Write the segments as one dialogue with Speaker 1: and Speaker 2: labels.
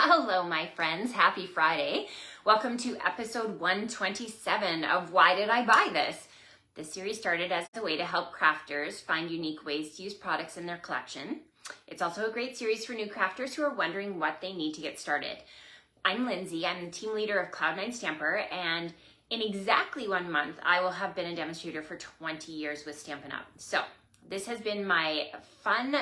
Speaker 1: Hello, my friends. Happy Friday. Welcome to episode 127 of Why Did I Buy This? This series started as a way to help crafters find unique ways to use products in their collection. It's also a great series for new crafters who are wondering what they need to get started. I'm Lindsay. I'm the team leader of Cloud9 Stamper, and in exactly 1 month, I will have been a demonstrator for 20 years with Stampin' Up. So this has been my fun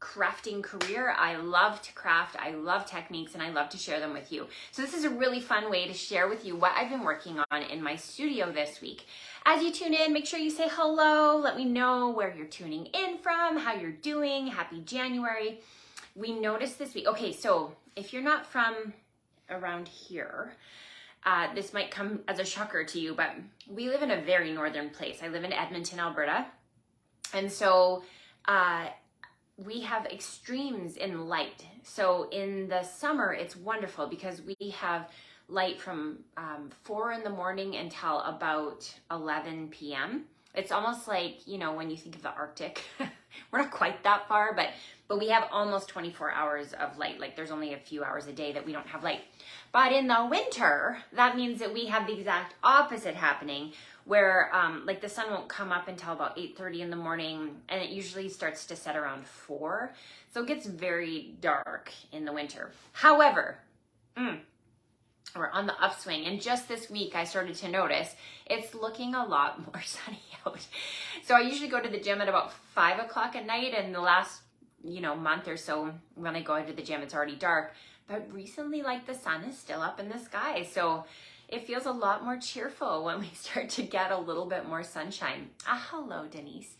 Speaker 1: crafting career. I love to craft, I love techniques, and I love to share them with you. So this is a really fun way to share with you what I've been working on in my studio this week. As you tune in, make sure you say hello. Let me know where you're tuning in from, how you're doing. Happy January. We noticed this week. Okay, so if you're not from around here, this might come as a shocker to you, but we live in a very northern place. I live in Edmonton, Alberta. And so we have extremes in light. So in the summer, it's wonderful because we have light from 4 in the morning until about 11 p.m. It's almost like, you know, when you think of the Arctic, we're not quite that far, but we have almost 24 hours of light. Like there's only a few hours a day that we don't have light. But in the winter, that means that we have the exact opposite happening, where like the sun won't come up until about 8:30 in the morning, and it usually starts to set around 4. So it gets very dark in the winter. However, we're on the upswing, and just this week I started to notice it's looking a lot more sunny out. So I usually go to the gym at about 5 o'clock at night, and the last month or so when I go to the gym it's already dark. But recently, like, the sun is still up in the sky, so it feels a lot more cheerful when we start to get a little bit more sunshine. Hello, Denise.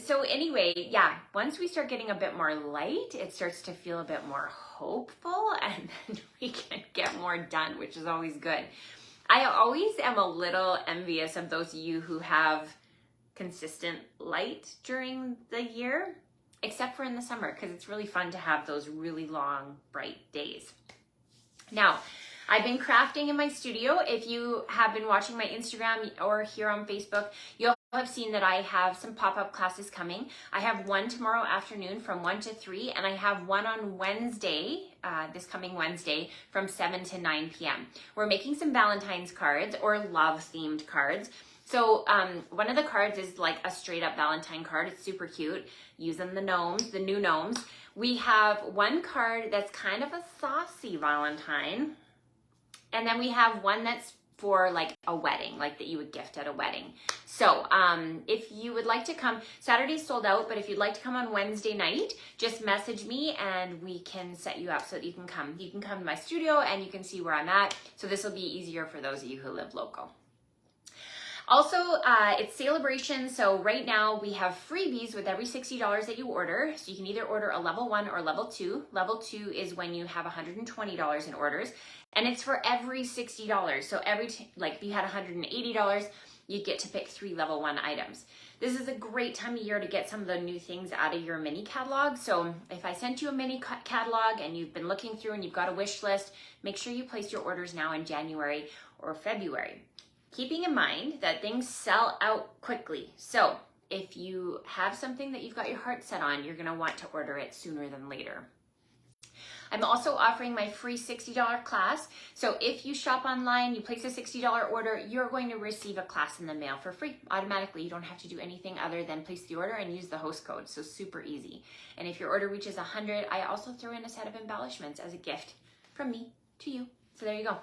Speaker 1: So anyway, yeah, once we start getting a bit more light, it starts to feel a bit more hopeful, and then we can get more done, which is always good. I always am a little envious of those of you who have consistent light during the year, except for in the summer, because it's really fun to have those really long, bright days. Now, I've been crafting in my studio. If you have been watching my Instagram or here on Facebook, you'll have seen that I have some pop-up classes coming. I have one tomorrow afternoon from 1 to 3, and I have one on Wednesday, this coming Wednesday, from 7 to 9 p.m. We're making some Valentine's cards or love-themed cards. So one of the cards is like a straight up Valentine card. It's super cute, using the gnomes, the new gnomes. We have one card that's kind of a saucy Valentine. And then we have one that's for like a wedding, like that you would gift at a wedding. So if you would like to come, Saturday's sold out, but if you'd like to come on Wednesday night, just message me and we can set you up so that you can come. You can come to my studio and you can see where I'm at. So this will be easier for those of you who live local. Also, it's Celebration, so right now we have freebies with every $60 that you order. So you can either order a level 1 or level 2. Level 2 is when you have $120 in orders, and it's for every $60. So like if you had $180, you'd get to pick 3 level 1 items. This is a great time of year to get some of the new things out of your mini catalog. So if I sent you a mini catalog and you've been looking through and you've got a wish list, make sure you place your orders now in January or February. Keeping in mind that things sell out quickly. So if you have something that you've got your heart set on, you're gonna want to order it sooner than later. I'm also offering my free $60 class. So if you shop online, you place a $60 order, you're going to receive a class in the mail for free automatically. You don't have to do anything other than place the order and use the host code. So super easy. And if your order reaches 100, I also throw in a set of embellishments as a gift from me to you. So there you go.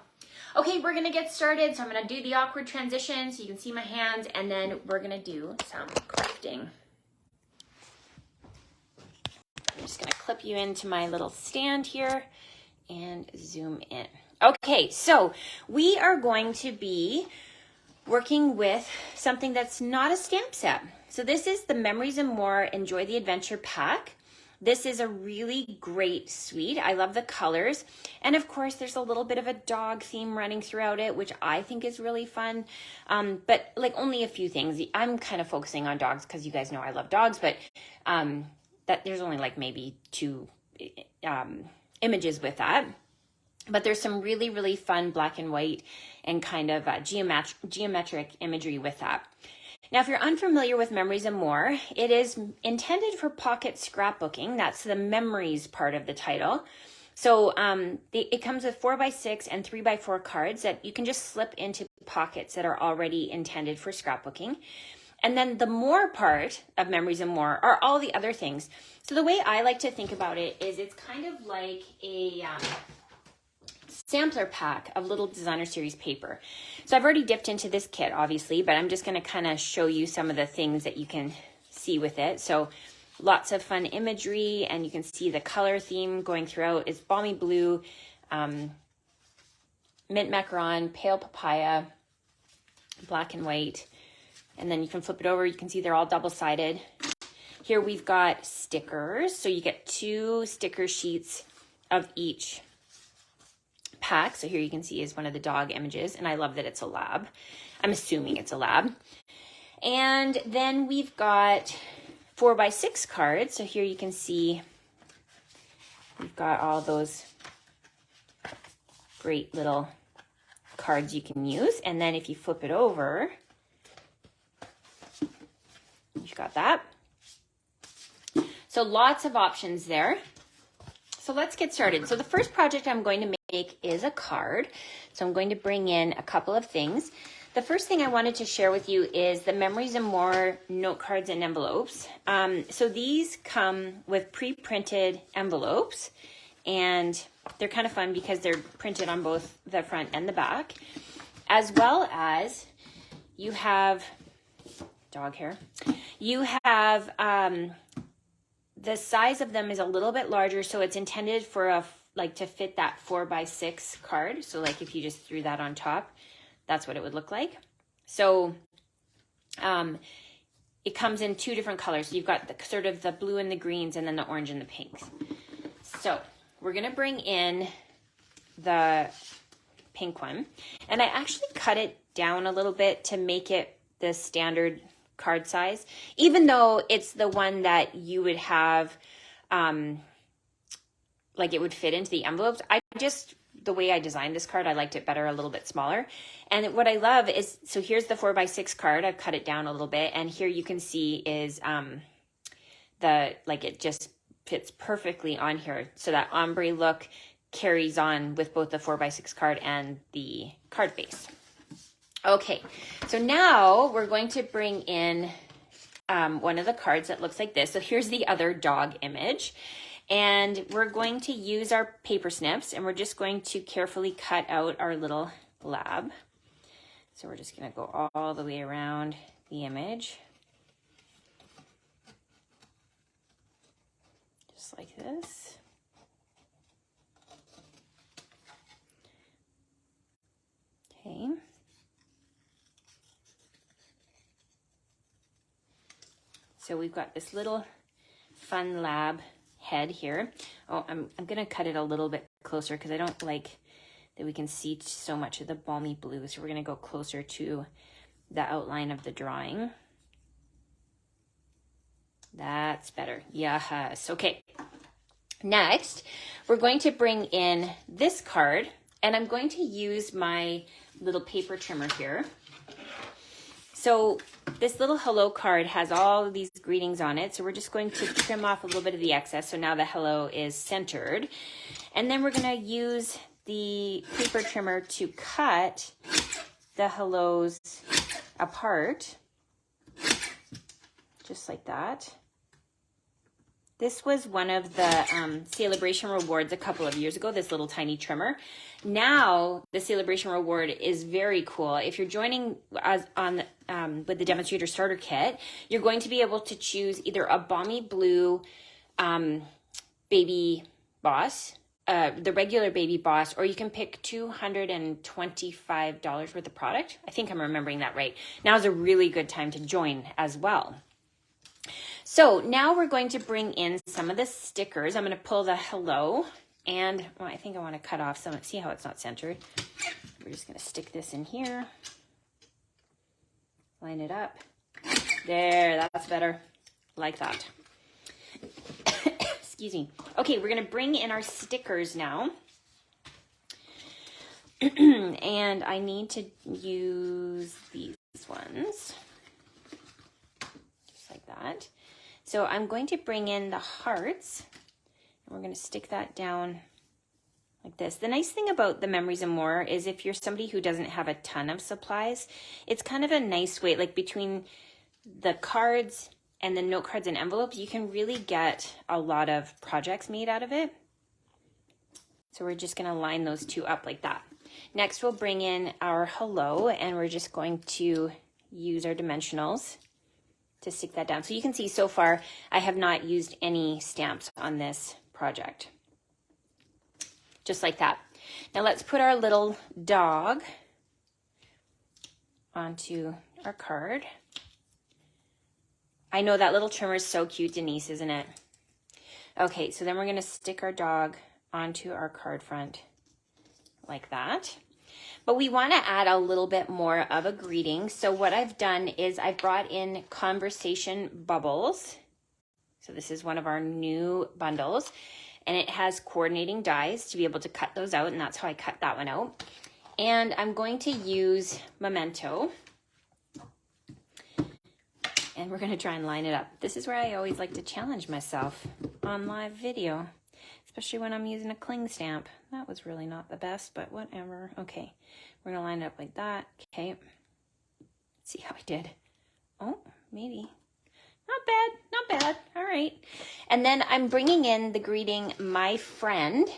Speaker 1: Okay, we're gonna get started. So I'm gonna do the awkward transition so you can see my hands, and then we're gonna do some crafting. I'm just gonna clip you into my little stand here and zoom in. Okay, so we are going to be working with something that's not a stamp set. So this is the Memories and More Enjoy the Adventure pack. This is a really great suite. I love the colors. And of course, there's a little bit of a dog theme running throughout it, which I think is really fun. But like only a few things. I'm kind of focusing on dogs because you guys know I love dogs, but that there's only like maybe 2 images with that. But there's some really, really fun black and white and kind of geometric imagery with that. Now, if you're unfamiliar with Memories and More, it is intended for pocket scrapbooking. That's the memories part of the title. So it comes with 4x6 and 3x4 cards that you can just slip into pockets that are already intended for scrapbooking. And then the more part of Memories and More are all the other things. So the way I like to think about it is it's kind of like a sampler pack of little designer series paper. So I've already dipped into this kit, obviously, but I'm just going to kind of show you some of the things that you can see with it. So lots of fun imagery, and you can see the color theme going throughout. It's balmy blue, mint macaron, pale papaya, black and white. And then you can flip it over. You can see they're all double-sided. Here we've got stickers. So you get 2 sticker sheets of each pack. So here you can see is one of the dog images, and I love that it's a lab. I'm assuming it's a lab. And then we've got 4x6 cards. So here you can see we've got all those great little cards you can use. And then if you flip it over, you've got that. So lots of options there. So let's get started. So the first project I'm going to make is a card. So I'm going to bring in a couple of things. The first thing I wanted to share with you is the Memories and More note cards and envelopes. So these come with pre-printed envelopes, and they're kind of fun because they're printed on both the front and the back, as well as you have dog hair. You have the size of them is a little bit larger, so it's intended for to fit that 4x6 card. So like if you just threw that on top, that's what it would look like. So it comes in 2 different colors. You've got the sort of the blue and the greens, and then the orange and the pinks. So we're gonna bring in the pink one, and I actually cut it down a little bit to make it the standard card size, even though it's the one that you would have, like it would fit into the envelopes. The way I designed this card, I liked it better a little bit smaller. And what I love is, so here's the 4x6 card. I've cut it down a little bit, and here you can see is it just fits perfectly on here. So that ombre look carries on with both the 4x6 card and the card base. Okay, so now we're going to bring in one of the cards that looks like this. So here's the other dog image. And we're going to use our paper snips, and we're just going to carefully cut out our little lab. So we're just going to go all the way around the image. Just like this. Okay. So we've got this little fun lab head here. Oh, I'm going to cut it a little bit closer because I don't like that we can see so much of the balmy blue. So we're going to go closer to the outline of the drawing. That's better. Yes. Okay. Next, we're going to bring in this card, and I'm going to use my little paper trimmer here. So this little hello card has all of these greetings on it. So we're just going to trim off a little bit of the excess. So now the hello is centered. And then we're going to use the paper trimmer to cut the hellos apart. Just like that. This was one of the Celebration Rewards a couple of years ago, this little tiny trimmer. Now, the Celebration Reward is very cool. If you're joining us with the Demonstrator Starter Kit, you're going to be able to choose either a balmy blue Baby Boss, the regular Baby Boss, or you can pick $225 worth of product. I think I'm remembering that right. Now is a really good time to join as well. So now we're going to bring in some of the stickers. I'm going to pull the hello, and I think I want to cut off some. See how it's not centered? We're just going to stick this in here. Line it up. There, that's better. Like that. Excuse me. Okay, we're going to bring in our stickers now. And I need to use these ones. Just like that. So I'm going to bring in the hearts, and we're going to stick that down like this. The nice thing about the Memories and More is if you're somebody who doesn't have a ton of supplies, it's kind of a nice way, like between the cards and the note cards and envelopes, you can really get a lot of projects made out of it. So we're just gonna line those two up like that. Next, we'll bring in our hello, and we're just going to use our dimensionals to stick that down. So you can see so far, I have not used any stamps on this project. Just like that. Now let's put our little dog onto our card. I know that little trimmer is so cute, Denise, isn't it? Okay, so then we're gonna stick our dog onto our card front like that. But we wanna add a little bit more of a greeting. So what I've done is I've brought in conversation bubbles. So this is one of our new bundles, and it has coordinating dies to be able to cut those out, and that's how I cut that one out. And I'm going to use Memento, and we're gonna try and line it up. This is where I always like to challenge myself on live video, especially when I'm using a cling stamp. That was really not the best, but whatever. Okay, we're gonna line it up like that. Okay, let's see how I did. Oh, maybe. Not bad, not bad. All right. And then I'm bringing in the greeting, my friend,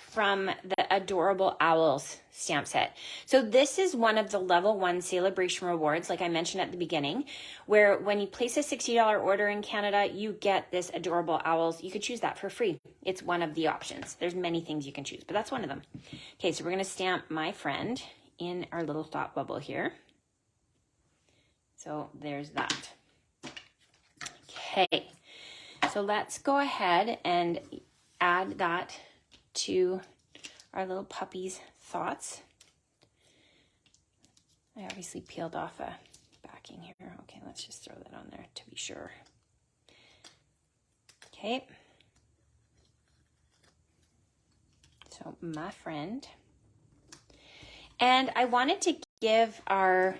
Speaker 1: from the Adorable Owls stamp set. So this is one of the level 1 celebration rewards, like I mentioned at the beginning, where when you place a $60 order in Canada, you get this Adorable Owls. You could choose that for free. It's one of the options. There's many things you can choose, but that's one of them. Okay, so we're gonna stamp my friend in our little thought bubble here. So there's that. Okay, so let's go ahead and add that to our little puppy's thoughts. I obviously peeled off a backing here. Okay, let's just throw that on there to be sure. Okay. So my friend. And I wanted to give our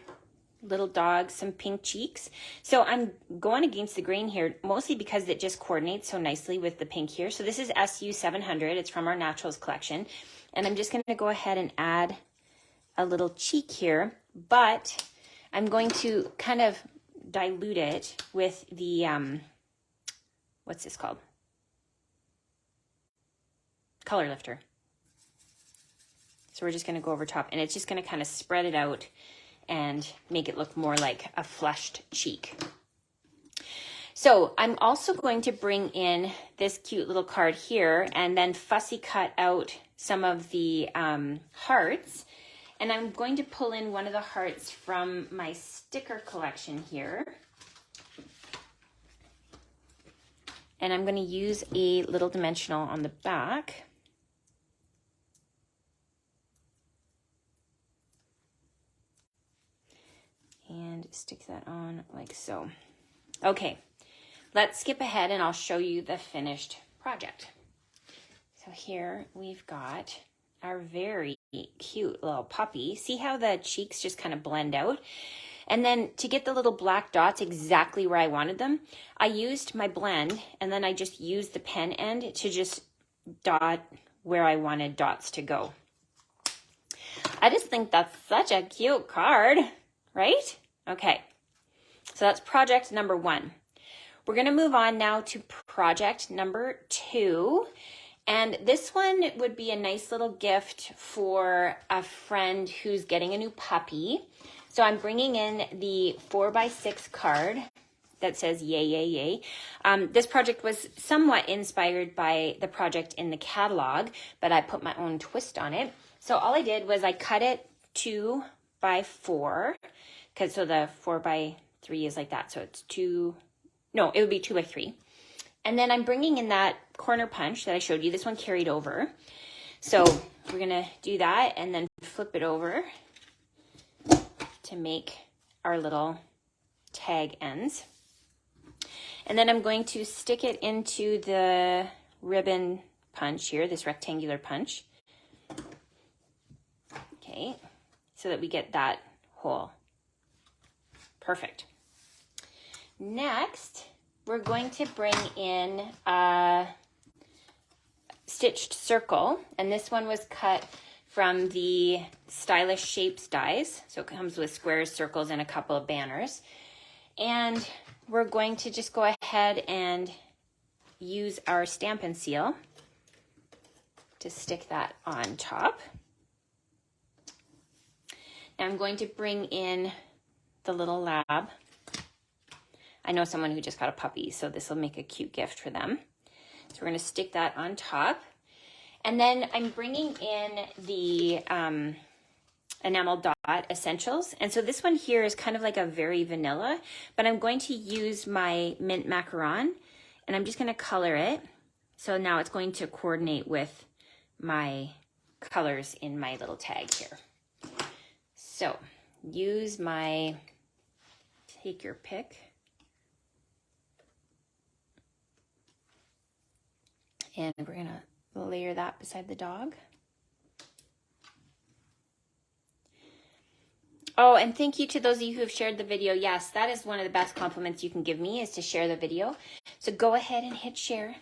Speaker 1: little dog some pink cheeks. So I'm going against the grain here, mostly because it just coordinates so nicely with the pink here. So this is SU 700. It's from our Naturals collection. And I'm just going to go ahead and add a little cheek here, but I'm going to kind of dilute it with the, what's this called? Color lifter. So we're just going to go over top, and it's just going to kind of spread it out and make it look more like a fleshed cheek. So I'm also going to bring in this cute little card here and then fussy cut out some of the hearts. And I'm going to pull in one of the hearts from my sticker collection here. And I'm going to use a little dimensional on the back. And stick that on like so. Okay, let's skip ahead and I'll show you the finished project. So here we've got our very cute little puppy. See how the cheeks just kind of blend out? And then to get the little black dots exactly where I wanted them, I used my blend, and then I just used the pen end to just dot where I wanted dots to go. I just think that's such a cute card. Right? Okay, so that's project number 1. We're gonna move on now to project number 2. And this one would be a nice little gift for a friend who's getting a new puppy. So I'm bringing in the 4x6 card that says yay, yay, yay. This project was somewhat inspired by the project in the catalog, but I put my own twist on it. So all I did was I cut it 2x4. So the 4x3 is like that. So it's it would be 2x3. And then I'm bringing in that corner punch that I showed you. This one carried over. So we're going to do that and then flip it over to make our little tag ends. And then I'm going to stick it into the ribbon punch here, this rectangular punch. Okay, so that we get that hole. Perfect. Next, we're going to bring in a stitched circle, and this one was cut from the Stylish Shapes dies. So it comes with squares, circles, and a couple of banners. And we're going to just go ahead and use our Stampin' Seal to stick that on top. Now I'm going to bring in the little lab. I know someone who just got a puppy, so this will make a cute gift for them. So we're going to stick that on top. And then I'm bringing in the Enamel Dot Essentials. And so this one here is kind of like a very vanilla, but I'm going to use my Mint Macaron, and I'm just going to color it. So now it's going to coordinate with my colors in my little tag here. So use my, take your pick. And we're gonna layer that beside the dog. Oh, and thank you to those of you who have shared the video. Yes, that is one of the best compliments you can give me, is to share the video. So go ahead and hit share.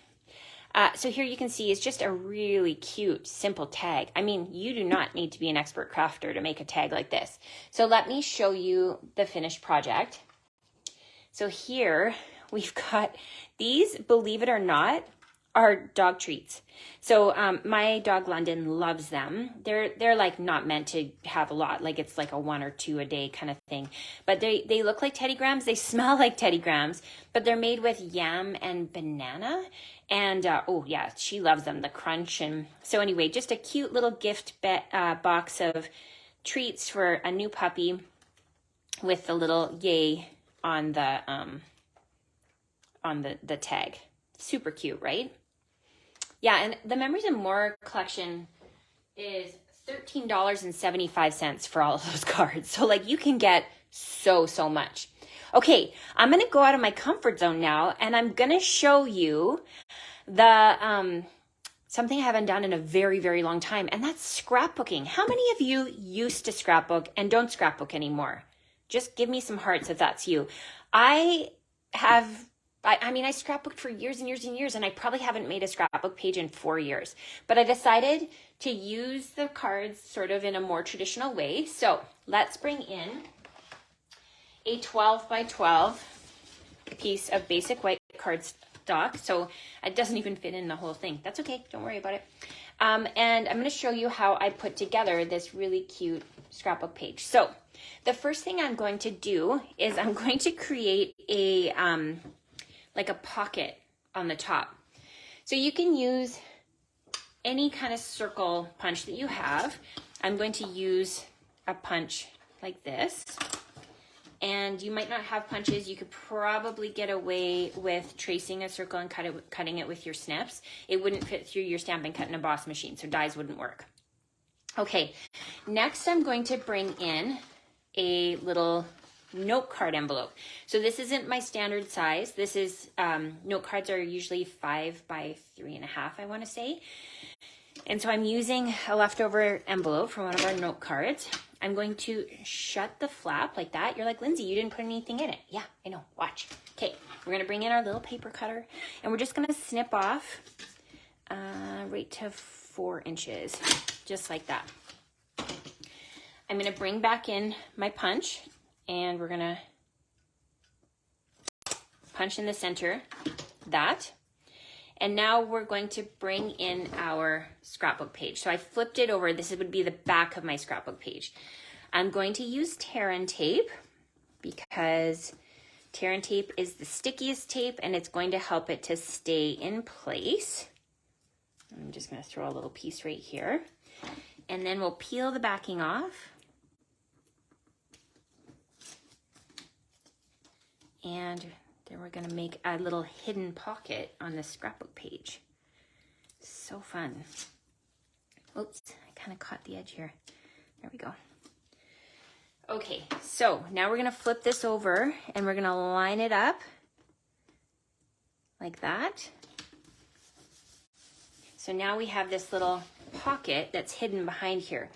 Speaker 1: So here you can see it's just a really cute, simple tag. I mean, you do not need to be an expert crafter to make a tag like this. So let me show you the finished project. So here we've got these, believe it or not, are dog treats. So my dog London loves them. They're like not meant to have a lot, like it's like a 1 or 2 a day kind of thing. But they look like Teddy Grahams. They smell like Teddy Grahams, but they're made with yam and banana. And oh yeah, she loves them, the crunch. And so anyway, just a cute little gift box of treats for a new puppy with the little yay on the tag. Super cute, right? Yeah, and the Memories and More collection is $13.75 for all of those cards. So like you can get so much. Okay, I'm going to go out of my comfort zone now, and I'm going to show you the something I haven't done in a very long time, and that's scrapbooking. How many of you used to scrapbook and don't scrapbook anymore? Just give me some hearts if that's you. I mean, I scrapbooked for years and years, and I probably haven't made a scrapbook page in 4 years. But I decided to use the cards sort of in a more traditional way. So let's bring in a 12 by 12 piece of basic white cardstock. So it doesn't even fit in the whole thing. That's okay. Don't worry about it. And I'm going to show you how I put together this really cute scrapbook page. So the first thing I'm going to do is I'm going to create a like a pocket on the top. So you can use any kind of circle punch that you have. I'm going to use a punch like this. And you might not have punches. You could probably get away with tracing a circle and cutting it with your snips. It wouldn't fit through your Stampin' Cut and Emboss machine, so dies wouldn't work. Okay, next I'm going to bring in a little note card envelope. So this isn't my standard size. This is, note cards are usually 5 by 3.5, I want to say. And so I'm using a leftover envelope from one of our note cards. I'm going to shut the flap like that. You're like, Lindsay, you didn't put anything in it. Yeah, I know, watch. Okay, we're gonna bring in our little paper cutter, and we're just gonna snip off right to 4 inches, just like that. I'm gonna bring back in my punch, and we're gonna punch in the center, that. And now we're going to bring in our scrapbook page. So I flipped it over. This would be the back of my scrapbook page. I'm going to use Tear and Tape because Tear and Tape is the stickiest tape, and it's going to help it to stay in place. I'm just going to throw a little piece right here. And then we'll peel the backing off. And then we're gonna make a little hidden pocket on this scrapbook page. So fun. Oops, I kind of caught the edge here. There we go. Okay, so now we're gonna flip this over and we're gonna line it up like that. So now we have this little pocket that's hidden behind here.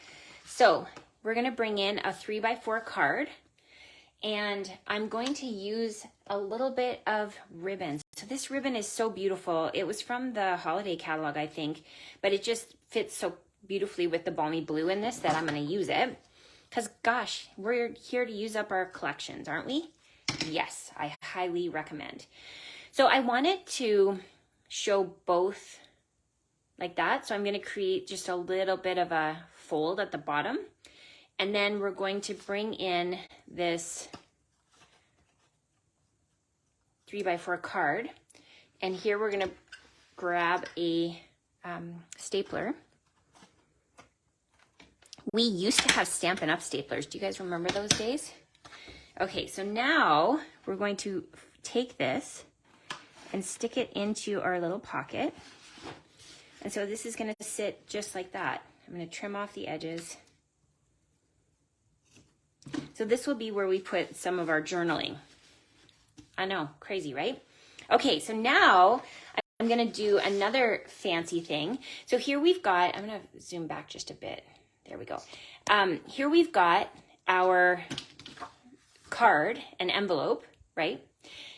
Speaker 1: So we're gonna bring in a 3x4 card, and I'm going to use a little bit of ribbon. So this ribbon is so beautiful. It was from the holiday catalog, I think, but it just fits so beautifully with the balmy blue in this that I'm going to use it. Because gosh, we're here to use up our collections, aren't we? Yes, I highly recommend. So I wanted to show both like that. So I'm going to create just a little bit of a fold at the bottom. And then we're going to bring in this 3x4 card. And here we're going to grab a stapler. We used to have Stampin' Up! Staplers. Do you guys remember those days? Okay, so now we're going to take this and stick it into our little pocket. And so this is going to sit just like that. I'm going to trim off the edges. So this will be where we put some of our journaling. I know, crazy, right? Okay, so now I'm going to do another fancy thing. So here we've got, I'm going to zoom back just a bit. There we go. Here we've got our card, an envelope, right?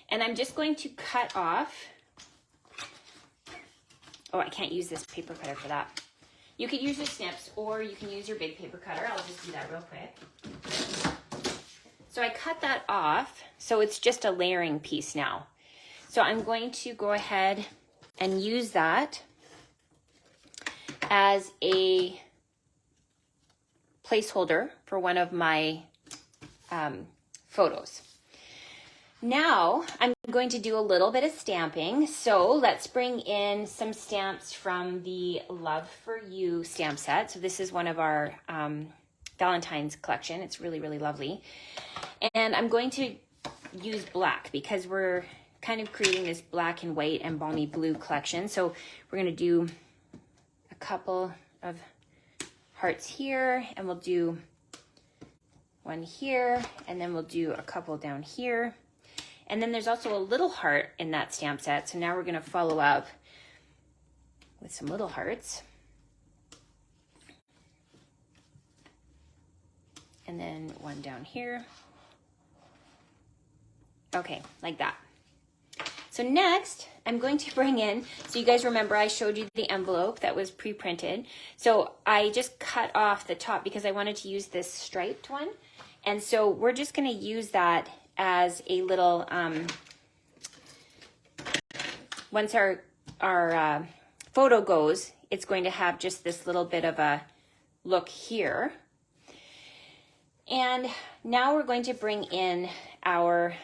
Speaker 1: And I'm just going to cut off. Oh, I can't use this paper cutter for that. You could use your snips or you can use your big paper cutter. I'll just do that real quick. So I cut that off. So it's just a layering piece now. So I'm going to go ahead and use that as a placeholder for one of my photos. Now I'm going to do a little bit of stamping. So let's bring in some stamps from the Love for You stamp set. So this is one of our Valentine's collection. It's really, really lovely. And I'm going to use black because we're kind of creating this black and white and balmy blue collection. So we're going to do a couple of hearts here, and we'll do one here, and then we'll do a couple down here. And then there's also a little heart in that stamp set. So now we're going to follow up with some little hearts. And then one down here. Okay, like that. So next, I'm going to bring in, so you guys remember I showed you the envelope that was pre-printed. So I just cut off the top because I wanted to use this striped one. And so we're just going to use that as a little, once our photo goes, it's going to have just this little bit of a look here. And now we're going to bring in our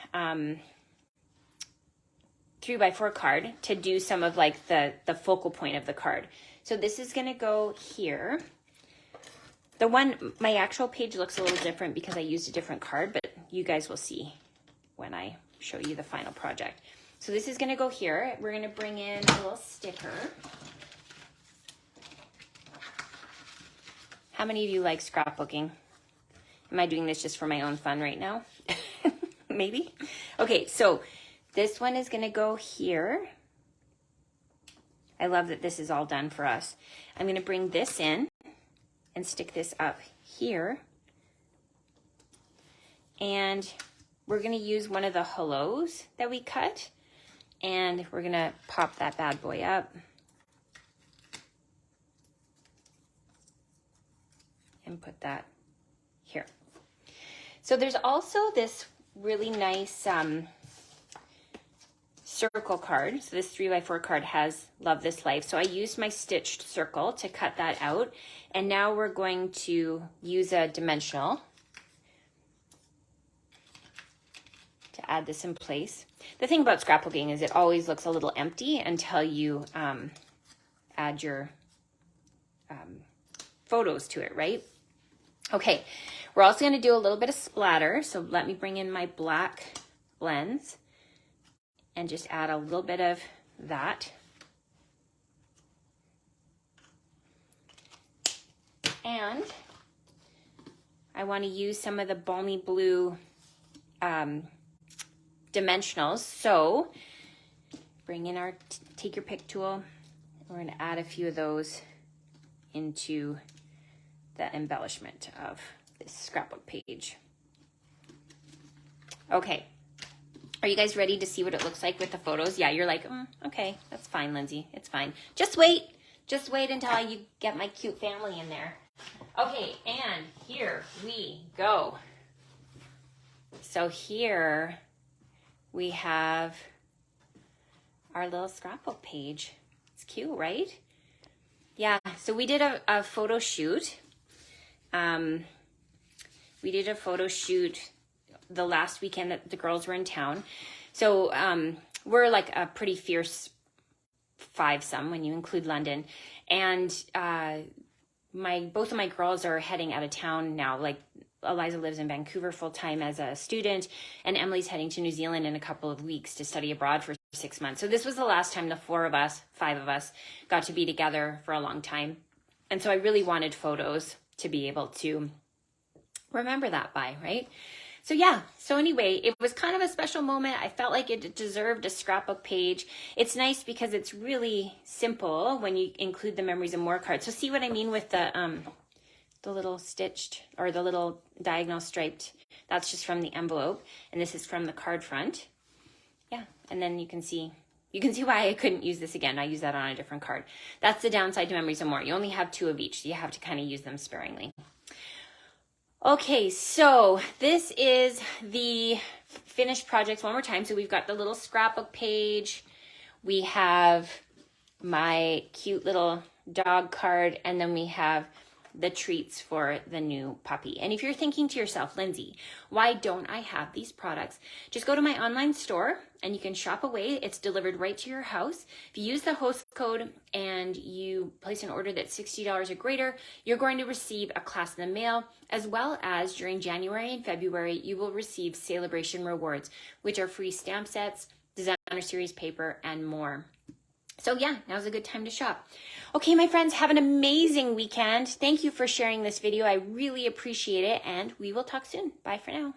Speaker 1: 3x4 card to do some of like the focal point of the card. So this is going to go here. The one, my actual page looks a little different because I used a different card, but you guys will see when I show you the final project. So this is going to go here. We're going to bring in a little sticker. How many of you like scrapbooking? Am I doing this just for my own fun right now? Maybe. Okay, so this one is going to go here. I love that this is all done for us. I'm going to bring this in and stick this up here. And we're going to use one of the hellos that we cut. And we're going to pop that bad boy up. And put that here. So there's also this really nice circle card. So this 3x4 card has Love This Life. So I used my stitched circle to cut that out. And now we're going to use a dimensional to add this in place. The thing about scrapbooking is it always looks a little empty until you add your photos to it, right? Okay, we're also going to do a little bit of splatter. So let me bring in my black blends and just add a little bit of that. And I want to use some of the balmy blue dimensionals. So bring in our take your pick tool. We're going to add a few of those into the embellishment of this scrapbook page. Okay, Are you guys ready to see what it looks like with the photos? Yeah, you're like, okay, that's fine, Lindsay. It's fine. Just wait. Just wait until you get my cute family in there. Okay, and here we go. So here we have our little scrapbook page. It's cute, right? Yeah, so we did a photo shoot. We did a photo shoot the last weekend that the girls were in town. So we're like a pretty fierce five-some when you include London. And both of my girls are heading out of town now. Like Eliza lives in Vancouver full-time as a student, and Emily's heading to New Zealand in a couple of weeks to study abroad for 6 months. So this was the last time the five of us got to be together for a long time. And so I really wanted photos to be able to remember that by, right? So yeah, so anyway, it was kind of a special moment. I felt like it deserved a scrapbook page. It's nice because it's really simple when you include the memories and more cards. So see what I mean with the little stitched or the little diagonal striped. That's just from the envelope, and this is from the card front. Yeah, and then you can see why I couldn't use this again. I use that on a different card. That's the downside to memories and more. You only have 2 of each, so you have to kind of use them sparingly. Okay, so this is the finished project one more time. So we've got the little scrapbook page. We have my cute little dog card, and then we have the treats for the new puppy. And if you're thinking to yourself, Lindsay, why don't I have these products? Just go to my online store and you can shop away. It's delivered right to your house. If you use the host code and you place an order that's $60 or greater, you're going to receive a class in the mail, as well as during January and February, you will receive Celebration Rewards, which are free stamp sets, designer series paper, and more. So yeah, now's a good time to shop. Okay, my friends, have an amazing weekend. Thank you for sharing this video. I really appreciate it, and we will talk soon. Bye for now.